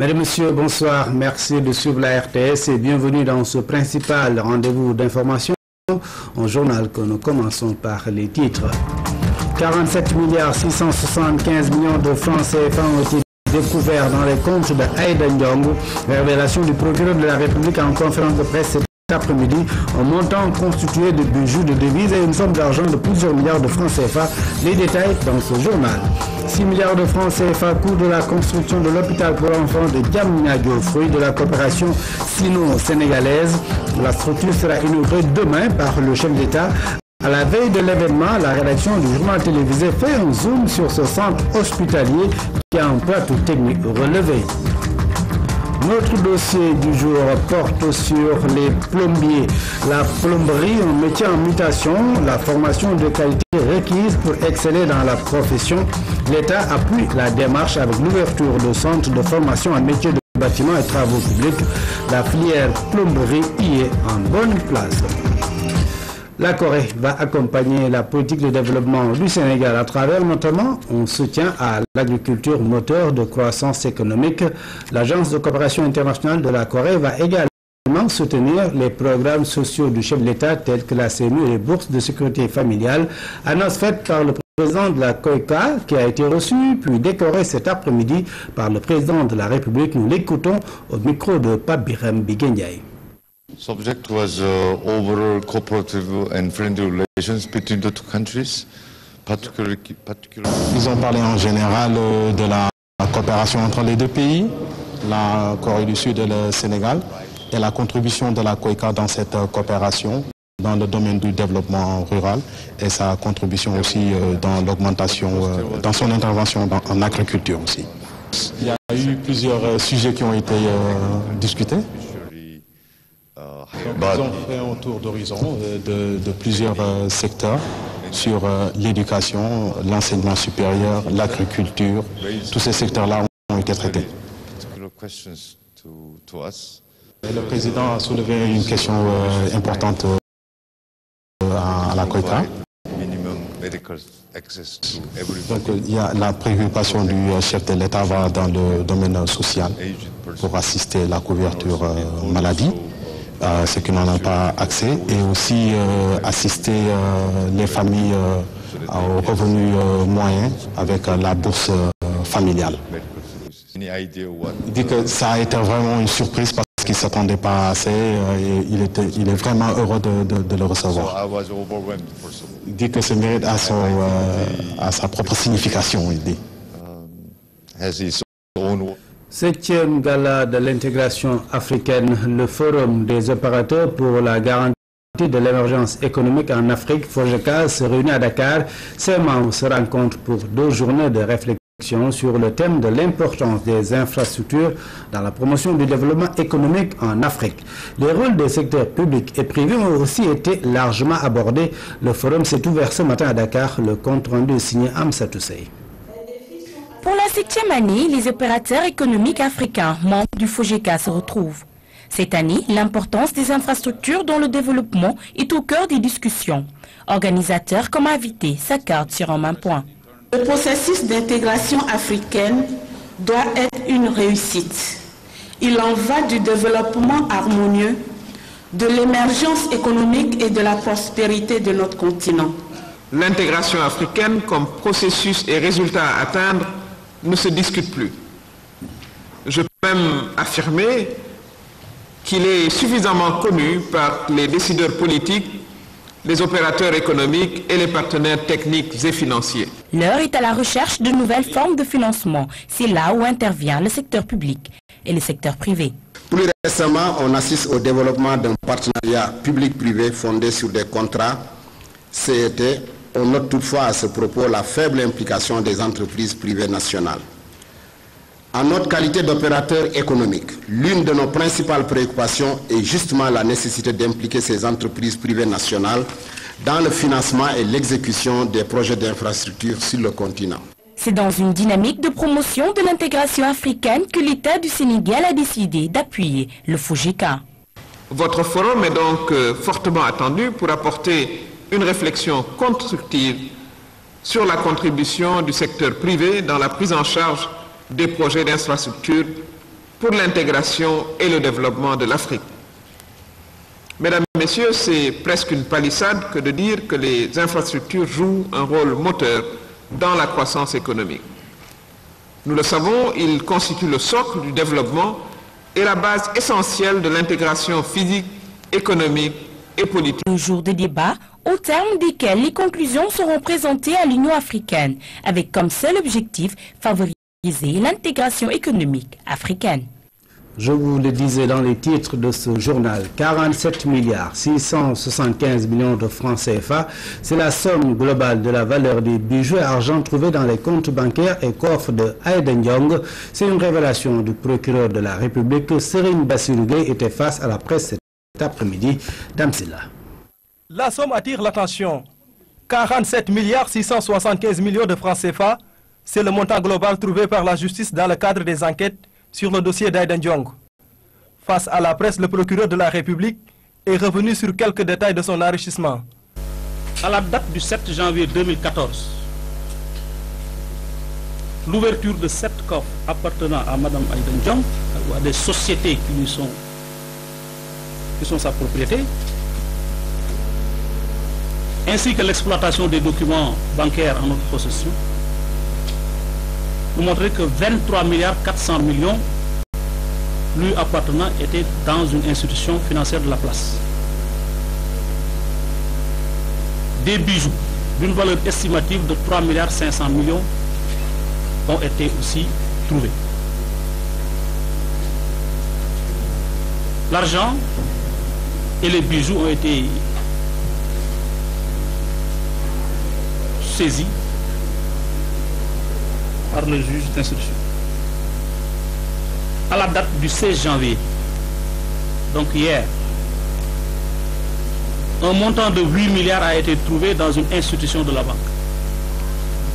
Mesdames, Messieurs, bonsoir. Merci de suivre la RTS et bienvenue dans ce principal rendez-vous d'information, un journal que nous commençons par les titres. 47 milliards 675 millions de francs CFA ont été découverts dans les comptes de Aïda Ndiong. Révélation du procureur de la République en conférence de presse cet après-midi, un montant constitué de bijoux, de devises et une somme d'argent de plusieurs milliards de francs CFA. Les détails dans ce journal. 6 milliards de francs CFA, coût de la construction de l'hôpital pour enfants de Diamniadio, fruit de la coopération sino-sénégalaise. La structure sera inaugurée demain par le chef d'État. À la veille de l'événement, la rédaction du journal télévisé fait un zoom sur ce centre hospitalier qui a un plateau technique relevé. Notre dossier du jour porte sur les plombiers. La plomberie, un métier en mutation, la formation de qualité requise pour exceller dans la profession. L'État appuie la démarche avec l'ouverture de centres de formation en métiers de bâtiment et travaux publics. La filière plomberie y est en bonne place. La Corée va accompagner la politique de développement du Sénégal à travers notamment un soutien à l'agriculture moteur de croissance économique. L'Agence de coopération internationale de la Corée va également soutenir les programmes sociaux du chef de l'État tels que la CMU et les bourses de sécurité familiale. Annonce faite par le président de la COICA qui a été reçu puis décoré cet après-midi par le président de la République. Nous l'écoutons au micro de Pape Birame Biguendiaï. Subject was overall cooperative and friendly relations between the two countries, particularly. Ils ont parlé en général de la coopération entre les deux pays, la Corée du Sud et le Sénégal, et la contribution de la COICA dans cette coopération dans le domaine du développement rural et sa contribution aussi dans l'augmentation, dans son intervention en agriculture aussi. Il y a eu plusieurs sujets qui ont été discutés. Donc, ils ont fait un tour d'horizon de plusieurs secteurs sur l'éducation, l'enseignement supérieur, l'agriculture. Tous ces secteurs-là ont été traités. Et le président a soulevé une question importante à la COICA. Donc il y a la préoccupation du chef de l'État va dans le domaine social pour assister à la couverture maladie. Ceux qui n'en ont pas accès, et aussi assister les familles aux revenus moyens avec la bourse familiale. Il dit que ça a été vraiment une surprise parce qu'il ne s'attendait pas assez et il est vraiment heureux de le recevoir. Il dit que ce mérite à sa propre signification, il dit. 7e gala de l'intégration africaine, le Forum des opérateurs pour la garantie de l'émergence économique en Afrique, FOGECA, se réunit à Dakar. Ses membres se rencontrent pour 2 journées de réflexion sur le thème de l'importance des infrastructures dans la promotion du développement économique en Afrique. Les rôles des secteurs publics et privés ont aussi été largement abordés. Le forum s'est ouvert ce matin à Dakar. Le compte rendu est signé Amsatou Sey. Pour la 7e année, les opérateurs économiques africains, membres du FOGECA, se retrouvent. Cette année, l'importance des infrastructures dans le développement est au cœur des discussions. Organisateurs comme invités s'accordent sur un même point. Le processus d'intégration africaine doit être une réussite. Il en va du développement harmonieux, de l'émergence économique et de la prospérité de notre continent. L'intégration africaine comme processus et résultat à atteindre ne se discute plus. Je peux même affirmer qu'il est suffisamment connu par les décideurs politiques, les opérateurs économiques et les partenaires techniques et financiers. L'heure est à la recherche de nouvelles formes de financement. C'est là où intervient le secteur public et le secteur privé. Plus récemment, on assiste au développement d'un partenariat public-privé fondé sur des contrats CET. On note toutefois à ce propos la faible implication des entreprises privées nationales. En notre qualité d'opérateur économique, l'une de nos principales préoccupations est justement la nécessité d'impliquer ces entreprises privées nationales dans le financement et l'exécution des projets d'infrastructure sur le continent. C'est dans une dynamique de promotion de l'intégration africaine que l'État du Sénégal a décidé d'appuyer le FOGECA. Votre forum est donc fortement attendu pour apporter une réflexion constructive sur la contribution du secteur privé dans la prise en charge des projets d'infrastructure pour l'intégration et le développement de l'Afrique. Mesdames et messieurs, c'est presque une palissade que de dire que les infrastructures jouent un rôle moteur dans la croissance économique. Nous le savons, ils constituent le socle du développement et la base essentielle de l'intégration physique, économique et politique. Un jour de débat au terme desquels les conclusions seront présentées à l'Union africaine, avec comme seul objectif favoriser l'intégration économique africaine. Je vous le disais dans les titres de ce journal, 47 milliards 675 millions de francs CFA, c'est la somme globale de la valeur des bijoux et argent trouvés dans les comptes bancaires et coffres de Aïda Ndiong. C'est une révélation du procureur de la République. Serine Bassirou Gueye était face à la presse cet après-midi. Damsila. La somme attire l'attention. 47 milliards 675 millions de francs CFA, c'est le montant global trouvé par la justice dans le cadre des enquêtes sur le dossier d'Aïda Ndiong. Face à la presse, le procureur de la République est revenu sur quelques détails de son enrichissement. À la date du 7 janvier 2014, l'ouverture de 7 coffres appartenant à Mme Aïda Ndiong, ou à des sociétés qui sont sa propriété, ainsi que l'exploitation des documents bancaires en notre possession, nous montrer que 23 milliards 400 millions lui appartenant étaient dans une institution financière de la place. Des bijoux d'une valeur estimative de 3 milliards 500 millions ont été aussi trouvés. L'argent et les bijoux ont été saisis par le juge d'instruction. À la date du 16 janvier, donc hier, un montant de 8 milliards a été trouvé dans une institution de la banque,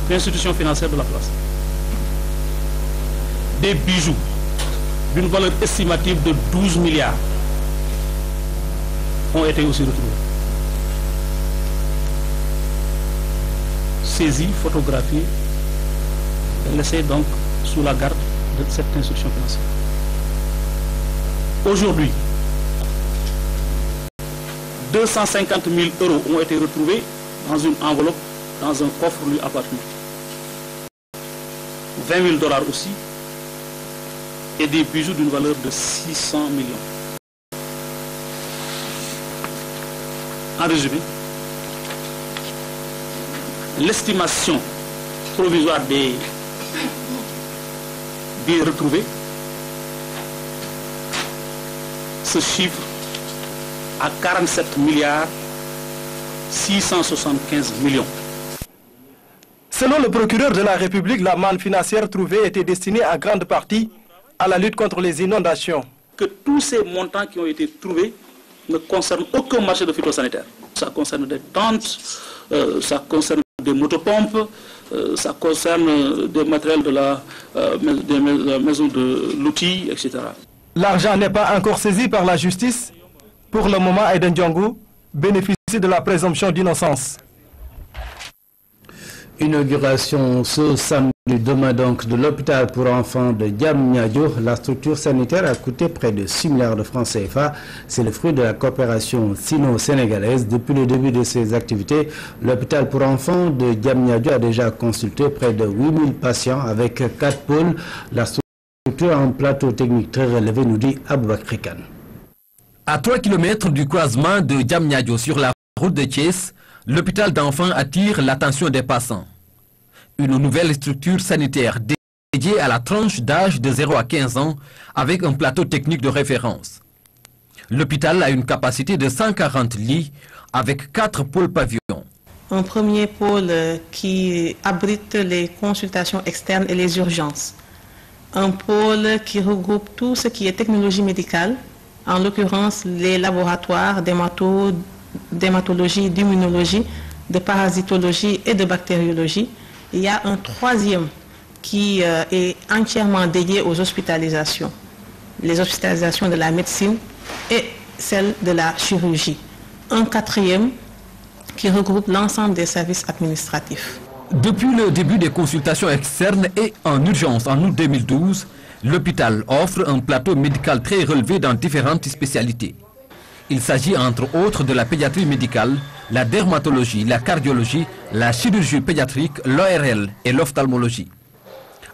l'institution financière de la place. Des bijoux d'une valeur estimative de 12 milliards ont été aussi retrouvés. Saisis, photographiés, laissés donc sous la garde de cette institution financière. Aujourd'hui, 250 000 euros ont été retrouvés dans une enveloppe, dans un coffre lui appartenant. 20 000 $ aussi, et des bijoux d'une valeur de 600 millions. En résumé, l'estimation provisoire des biens retrouvés se chiffre à 47 milliards 675 millions. Selon le procureur de la République, la manne financière trouvée était destinée en grande partie à la lutte contre les inondations. Que tous ces montants qui ont été trouvés ne concernent aucun marché de phytosanitaire. Ça concerne des tentes, ça concerne des motopompes, ça concerne des matériels de la maison de l'outil, etc. L'argent n'est pas encore saisi par la justice. Pour le moment, Aïda Ndiong bénéficie de la présomption d'innocence. Inauguration ce samedi demain donc de l'hôpital pour enfants de Diamniadio. La structure sanitaire a coûté près de 6 milliards de francs CFA. C'est le fruit de la coopération sino-sénégalaise. Depuis le début de ses activités, l'hôpital pour enfants de Diamniadio a déjà consulté près de 8000 patients avec 4 pôles. La structure a un plateau technique très relevé, nous dit Aboubakry Kane. À 3 km du croisement de Diamniadio sur la route de Thiès, l'hôpital d'enfants attire l'attention des passants. Une nouvelle structure sanitaire dédiée à la tranche d'âge de 0 à 15 ans avec un plateau technique de référence. L'hôpital a une capacité de 140 lits avec 4 pôles pavillons. Un premier pôle qui abrite les consultations externes et les urgences. Un pôle qui regroupe tout ce qui est technologie médicale, en l'occurrence les laboratoires d'hématologie, d'immunologie, de parasitologie et de bactériologie. Il y a un troisième qui est entièrement dédié aux hospitalisations. Les hospitalisations de la médecine et celles de la chirurgie. Un quatrième qui regroupe l'ensemble des services administratifs. Depuis le début des consultations externes et en urgence en août 2012, L'hôpital offre un plateau médical très relevé dans différentes spécialités. Il s'agit entre autres de la pédiatrie médicale, la dermatologie, la cardiologie, la chirurgie pédiatrique, l'ORL et l'ophtalmologie.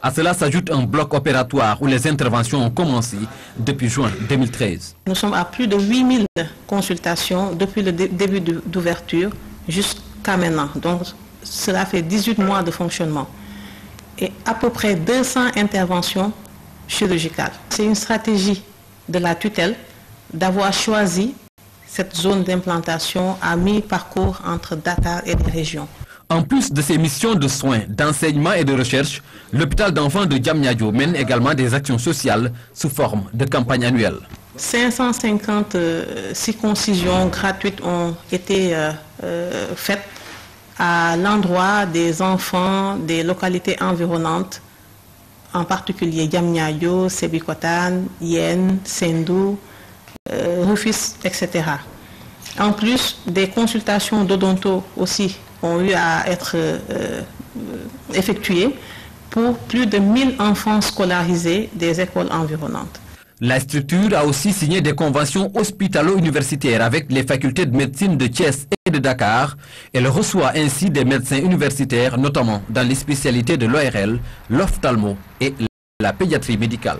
À cela s'ajoute un bloc opératoire où les interventions ont commencé depuis juin 2013. Nous sommes à plus de 8000 consultations depuis le début d'ouverture jusqu'à maintenant. Donc cela fait 18 mois de fonctionnement et à peu près 200 interventions chirurgicales. C'est une stratégie de la tutelle d'avoir choisi cette zone d'implantation à mi-parcours entre Dakar et les régions. En plus de ses missions de soins, d'enseignement et de recherche, l'hôpital d'enfants de Diamniadio mène également des actions sociales sous forme de campagne annuelle. 550 circoncisions gratuites ont été faites à l'endroit des enfants des localités environnantes, en particulier Diamniadio, Sébikotane, Yen, Sendou, Rufisque, etc. En plus, des consultations d'odonto aussi ont eu à être effectuées pour plus de 1000 enfants scolarisés des écoles environnantes. La structure a aussi signé des conventions hospitalo-universitaires avec les facultés de médecine de Thiès et de Dakar. Elle reçoit ainsi des médecins universitaires, notamment dans les spécialités de l'ORL, l'ophtalmo et la pédiatrie médicale.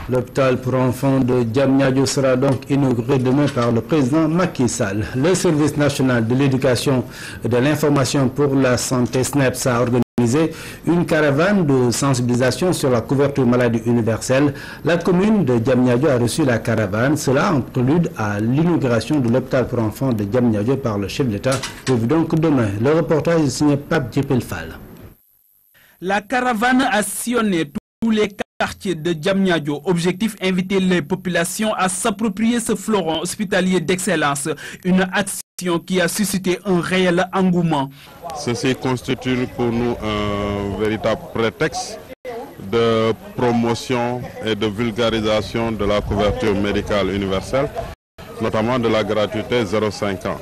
L'hôpital pour enfants de Diamniadio sera donc inauguré demain par le président Macky Sall. Le service national de l'éducation et de l'information pour la santé SNEPS a organisé une caravane de sensibilisation sur la couverture maladie universelle. La commune de Diamniadio a reçu la caravane. Cela en prélude à l'inauguration de l'hôpital pour enfants de Diamniadio par le chef de l'État, prévu donc demain. Le reportage est signé Pape Djepel Fall. La caravane a sillonné tous les quartier de Diamniadio. Objectif, inviter les populations à s'approprier ce fleuron hospitalier d'excellence. Une action qui a suscité un réel engouement. Ceci constitue pour nous un véritable prétexte de promotion et de vulgarisation de la couverture médicale universelle, notamment de la gratuité 0,5 ans.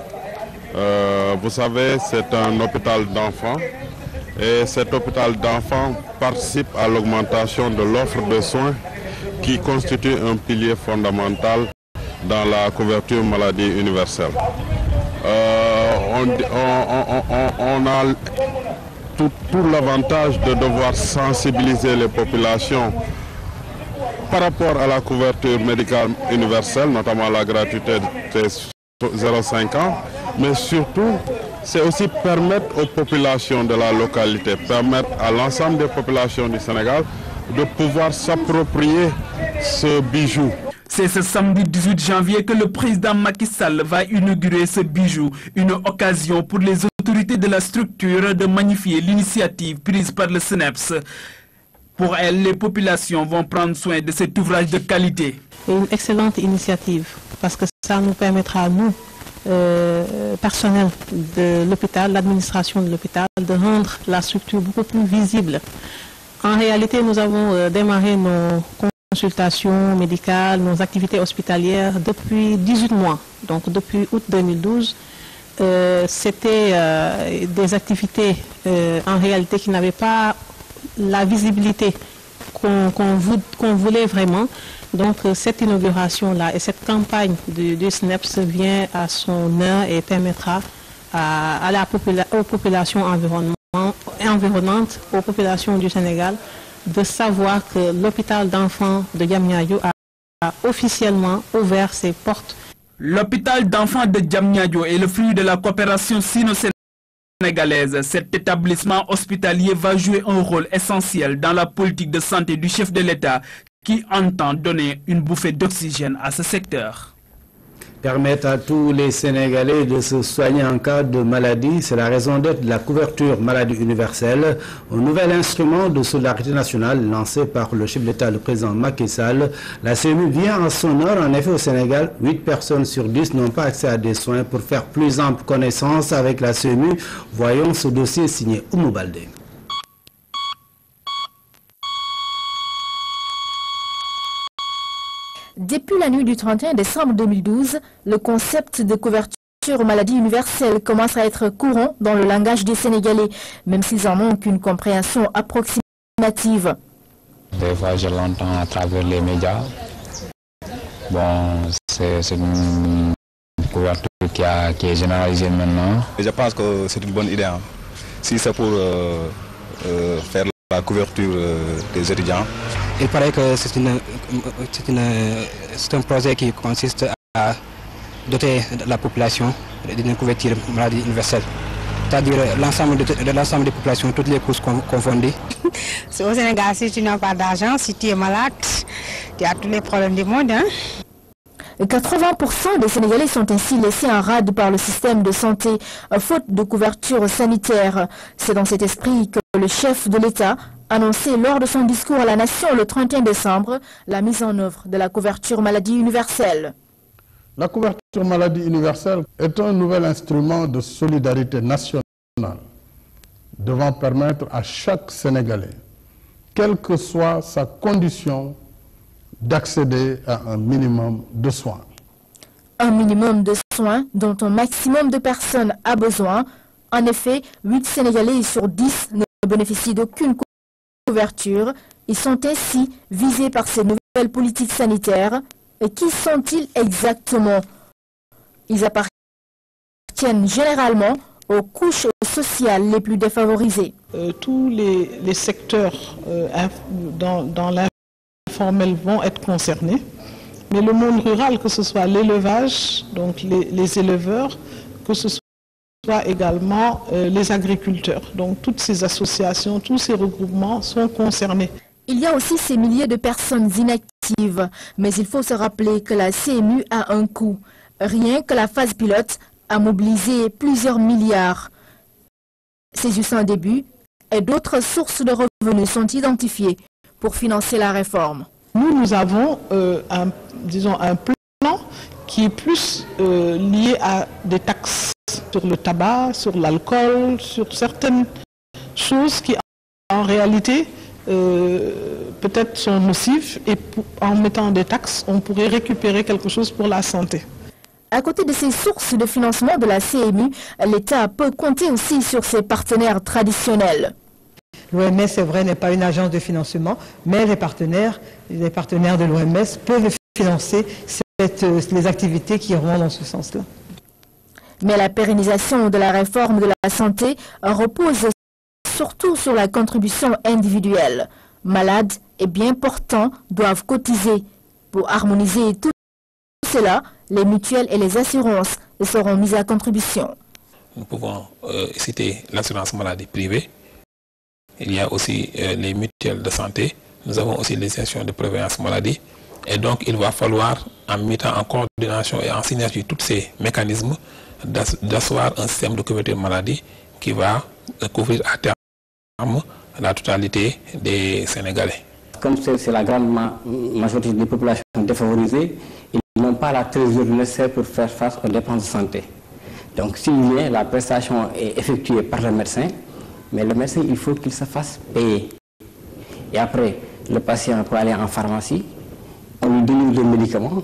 Vous savez, c'est un hôpital d'enfants. Et cet hôpital d'enfants participe à l'augmentation de l'offre de soins qui constitue un pilier fondamental dans la couverture maladie universelle. On a tout l'avantage de devoir sensibiliser les populations par rapport à la couverture médicale universelle, notamment la gratuité de 0,5 ans, mais surtout c'est aussi permettre aux populations de la localité, permettre à l'ensemble des populations du Sénégal de pouvoir s'approprier ce bijou. C'est ce samedi 18 janvier que le président Macky Sall va inaugurer ce bijou, une occasion pour les autorités de la structure de magnifier l'initiative prise par le SNEPS. Pour elle, les populations vont prendre soin de cet ouvrage de qualité. Une excellente initiative parce que ça nous permettra à nous, personnel de l'hôpital, l'administration de l'hôpital, de rendre la structure beaucoup plus visible. En réalité, nous avons démarré nos consultations médicales, nos activités hospitalières depuis 18 mois, donc depuis août 2012. C'était des activités en réalité qui n'avaient pas la visibilité qu'on voulait vraiment. Donc cette inauguration-là et cette campagne du SNEPS vient à son heure et permettra aux populations environnantes, aux populations du Sénégal, de savoir que l'hôpital d'enfants de Diamniadio a officiellement ouvert ses portes. L'hôpital d'enfants de Diamniadio est le fruit de la coopération sino-sénégalaise. Cet établissement hospitalier va jouer un rôle essentiel dans la politique de santé du chef de l'État qui entend donner une bouffée d'oxygène à ce secteur. Permettre à tous les Sénégalais de se soigner en cas de maladie, c'est la raison d'être de la couverture maladie universelle, un nouvel instrument de solidarité nationale lancé par le chef de l'État, le président Macky Sall. La CMU vient en son heure. En effet, au Sénégal, 8 personnes sur 10 n'ont pas accès à des soins. Pour faire plus ample connaissance avec la CMU, voyons ce dossier signé Oumou Baldé. Depuis la nuit du 31 décembre 2012, le concept de couverture aux maladies universelles commence à être courant dans le langage des Sénégalais, même s'ils en manquent une compréhension approximative. Des fois, je l'entends à travers les médias. Bon, c'est une couverture qui est généralisée maintenant. Je pense que c'est une bonne idée. Hein. Si c'est pour faire la couverture des étudiants. Il paraît que c'est un projet qui consiste à doter la population d'une couverture maladie universelle. C'est-à-dire l'ensemble des populations, toutes les couches confondues. Au Sénégal, si tu n'as pas d'argent, si tu es malade, tu as tous les problèmes du monde. Hein? 80% des Sénégalais sont ainsi laissés en rade par le système de santé, faute de couverture sanitaire. C'est dans cet esprit que le chef de l'État annoncé lors de son discours à la nation le 31 décembre la mise en œuvre de la couverture maladie universelle. La couverture maladie universelle est un nouvel instrument de solidarité nationale devant permettre à chaque Sénégalais, quelle que soit sa condition, d'accéder à un minimum de soins. Un minimum de soins dont un maximum de personnes a besoin. En effet, 8 Sénégalais sur 10 ne bénéficient d'aucune couverture. Ils sont ainsi visés par ces nouvelles politiques sanitaires. Et qui sont-ils exactement? Ils appartiennent généralement aux couches sociales les plus défavorisées. Tous les secteurs dans l'informel vont être concernés, mais le monde rural, que ce soit l'élevage, donc les éleveurs, que ce soit également les agriculteurs. Donc toutes ces associations, tous ces regroupements sont concernés. Il y a aussi ces milliers de personnes inactives, mais il faut se rappeler que la CMU a un coût. Rien que la phase pilote a mobilisé plusieurs milliards. C'est un début et d'autres sources de revenus sont identifiées pour financer la réforme. Nous avons un plan qui est plus lié à des taxes sur le tabac, sur l'alcool, sur certaines choses qui en réalité peut-être sont nocives, et en mettant des taxes, on pourrait récupérer quelque chose pour la santé. À côté de ces sources de financement de la CMU, l'État peut compter aussi sur ses partenaires traditionnels. L'OMS, c'est vrai, n'est pas une agence de financement, mais les partenaires de l'OMS peuvent financer les activités qui vont dans ce sens-là. Mais la pérennisation de la réforme de la santé repose surtout sur la contribution individuelle. Malades et bien portants doivent cotiser. Pour harmoniser tout cela, les mutuelles et les assurances seront mises à contribution. Nous pouvons citer l'assurance maladie privée. Il y a aussi les mutuelles de santé. Nous avons aussi les institutions de prévoyance maladie. Et donc, il va falloir, en mettant en coordination et en synergie tous ces mécanismes, d'asseoir un système de couverture maladie qui va couvrir à terme la totalité des Sénégalais. Comme c'est la grande majorité des populations défavorisées, ils n'ont pas la trésorerie nécessaire pour faire face aux dépenses de santé. Donc s'il vient, la prestation est effectuée par le médecin, mais le médecin, il faut qu'il se fasse payer. Et après, le patient peut aller en pharmacie, on lui délivre le médicament,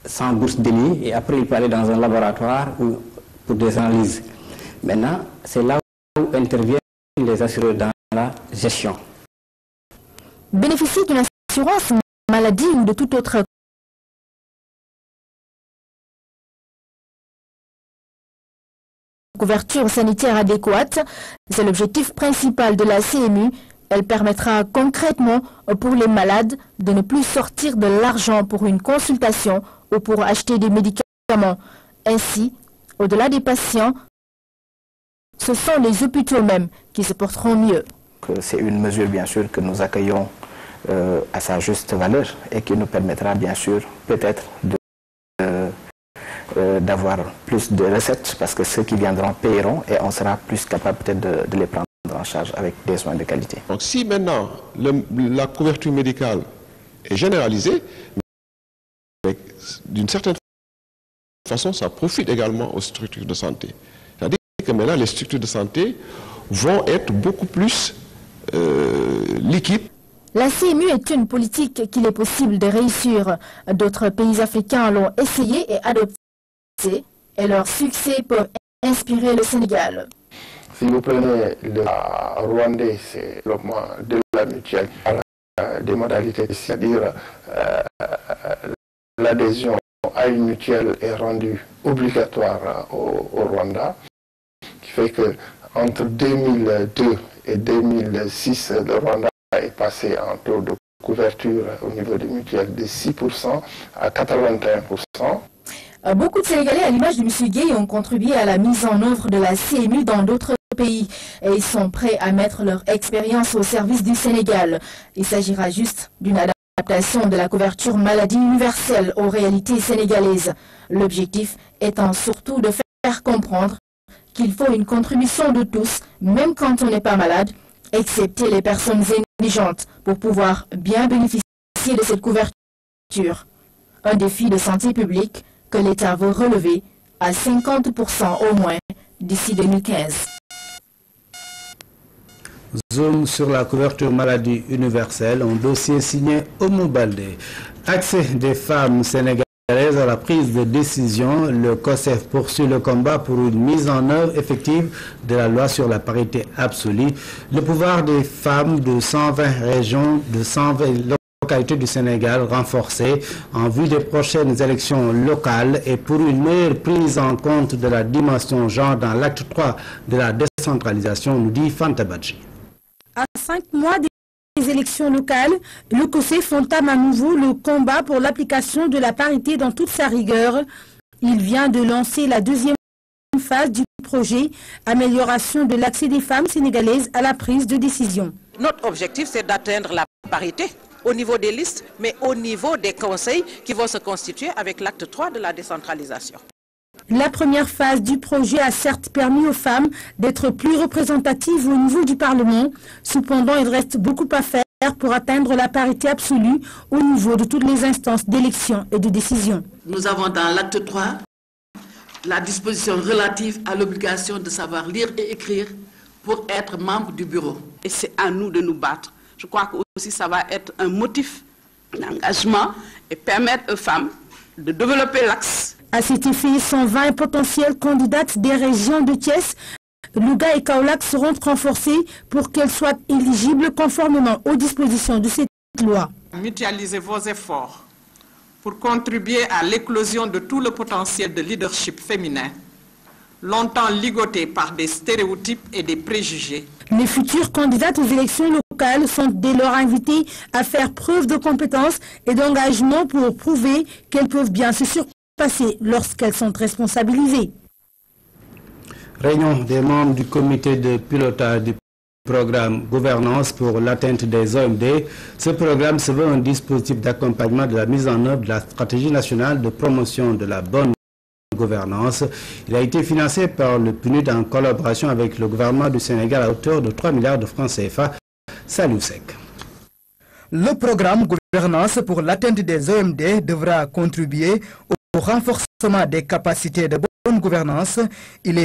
sans bourse déliée, et après il peut aller dans un laboratoire pour des analyses. Maintenant, c'est là où interviennent les assureurs dans la gestion. Bénéficier d'une assurance maladie ou de toute autre couverture sanitaire adéquate, c'est l'objectif principal de la CMU. Elle permettra concrètement pour les malades de ne plus sortir de l'argent pour une consultation ou pour acheter des médicaments. Ainsi, au-delà des patients, ce sont les hôpitaux eux-mêmes qui se porteront mieux. C'est une mesure bien sûr que nous accueillons à sa juste valeur et qui nous permettra bien sûr peut-être d'avoir plus de recettes parce que ceux qui viendront paieront et on sera plus capable peut-être de les prendre en charge avec des soins de qualité. Donc si maintenant la couverture médicale est généralisée, d'une certaine façon ça profite également aux structures de santé. C'est-à-dire que maintenant les structures de santé vont être beaucoup plus liquides. La CMU est une politique qu'il est possible de réussir. D'autres pays africains l'ont essayé et adopté et leur succès peut inspirer le Sénégal. Si vous prenez le Rwandais, c'est le développement la mutuelle par des modalités, c'est-à-dire l'adhésion à une mutuelle est rendue obligatoire au Rwanda, qui fait que entre 2002 et 2006, le Rwanda est passé en taux de couverture au niveau des mutuelles de 6% à 81%. Beaucoup de Sénégalais, à l'image de M. Gueye, ont contribué à la mise en œuvre de la CMU dans d'autres pays et ils sont prêts à mettre leur expérience au service du Sénégal. Il s'agira juste d'une adaptation de la couverture maladie universelle aux réalités sénégalaises. L'objectif étant surtout de faire comprendre qu'il faut une contribution de tous, même quand on n'est pas malade, excepté les personnes indigentes, pour pouvoir bien bénéficier de cette couverture. Un défi de santé publique que l'État veut relever à 50% au moins d'ici 2015. Zoom sur la couverture maladie universelle, un dossier signé Oumou Baldé. Accès des femmes sénégalaises à la prise de décision, le COSEF poursuit le combat pour une mise en œuvre effective de la loi sur la parité absolue. Le pouvoir des femmes de 120 régions, de 120 localités du Sénégal renforcé en vue des prochaines élections locales et pour une meilleure prise en compte de la dimension genre dans l'acte 3 de la décentralisation, nous dit Fanta Badji. À 5 mois des élections locales, le COSEF entame à nouveau le combat pour l'application de la parité dans toute sa rigueur. Il vient de lancer la deuxième phase du projet Amélioration de l'accès des femmes sénégalaises à la prise de décision. Notre objectif, c'est d'atteindre la parité au niveau des listes, mais au niveau des conseils qui vont se constituer avec l'acte 3 de la décentralisation. La première phase du projet a certes permis aux femmes d'être plus représentatives au niveau du Parlement. Cependant, il reste beaucoup à faire pour atteindre la parité absolue au niveau de toutes les instances d'élection et de décision. Nous avons dans l'acte 3 la disposition relative à l'obligation de savoir lire et écrire pour être membre du bureau. Et c'est à nous de nous battre. Je crois que aussi ça va être un motif d'engagement et permettre aux femmes de développer l'axe. À cet effet, 120 potentielles candidates des régions de Thiès, Louga et Kaolack seront renforcées pour qu'elles soient éligibles conformément aux dispositions de cette loi. Mutualisez vos efforts pour contribuer à l'éclosion de tout le potentiel de leadership féminin, longtemps ligoté par des stéréotypes et des préjugés. Les futures candidates aux élections locales sont dès lors invitées à faire preuve de compétence et d'engagement pour prouver qu'elles peuvent bien se surpasser lorsqu'elles sont responsabilisées. Réunion des membres du comité de pilotage du programme Gouvernance pour l'atteinte des OMD. Ce programme se veut un dispositif d'accompagnement de la mise en œuvre de la stratégie nationale de promotion de la bonne gouvernance. Il a été financé par le PNUD en collaboration avec le gouvernement du Sénégal à hauteur de 3 milliards de francs CFA. Salut Sec. Le programme Gouvernance pour l'atteinte des OMD devra contribuer au renforcement des capacités de bonne gouvernance. Il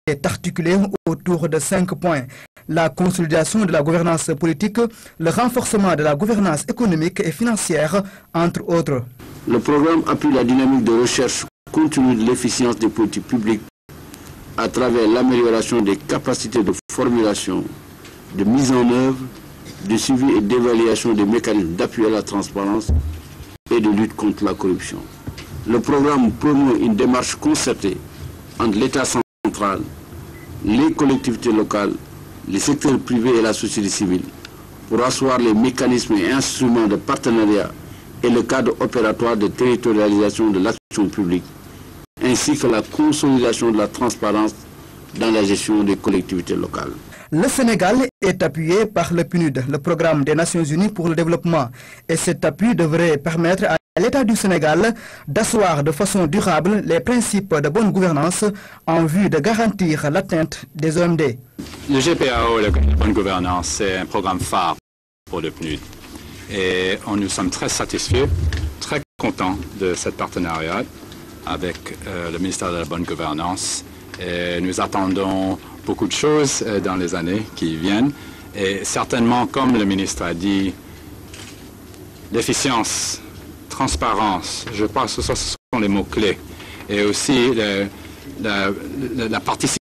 est articulé autour de 5 points. La consolidation de la gouvernance politique, le renforcement de la gouvernance économique et financière, entre autres. Le programme appuie la dynamique de recherche continue de l'efficience des politiques publiques à travers l'amélioration des capacités de formulation, de mise en œuvre, de suivi et d'évaluation des mécanismes d'appui à la transparence et de lutte contre la corruption. Le programme promeut une démarche concertée entre l'État central, les collectivités locales, les secteurs privés et la société civile pour asseoir les mécanismes et instruments de partenariat et le cadre opératoire de territorialisation de l'action publique, ainsi que la consolidation de la transparence dans la gestion des collectivités locales. Le Sénégal est appuyé par le PNUD, le Programme des Nations Unies pour le développement, et cet appui devrait permettre à l'État du Sénégal d'asseoir de façon durable les principes de bonne gouvernance en vue de garantir l'atteinte des OMD. Le GPAO, la bonne gouvernance, c'est un programme phare pour le PNUD. Et nous sommes très satisfaits, très contents de ce partenariat avec le ministère de la Bonne Gouvernance. Et nous attendons beaucoup de choses dans les années qui viennent. Et certainement, comme le ministre a dit, l'efficience, transparence, je pense que ce sont les mots-clés. Et aussi la participation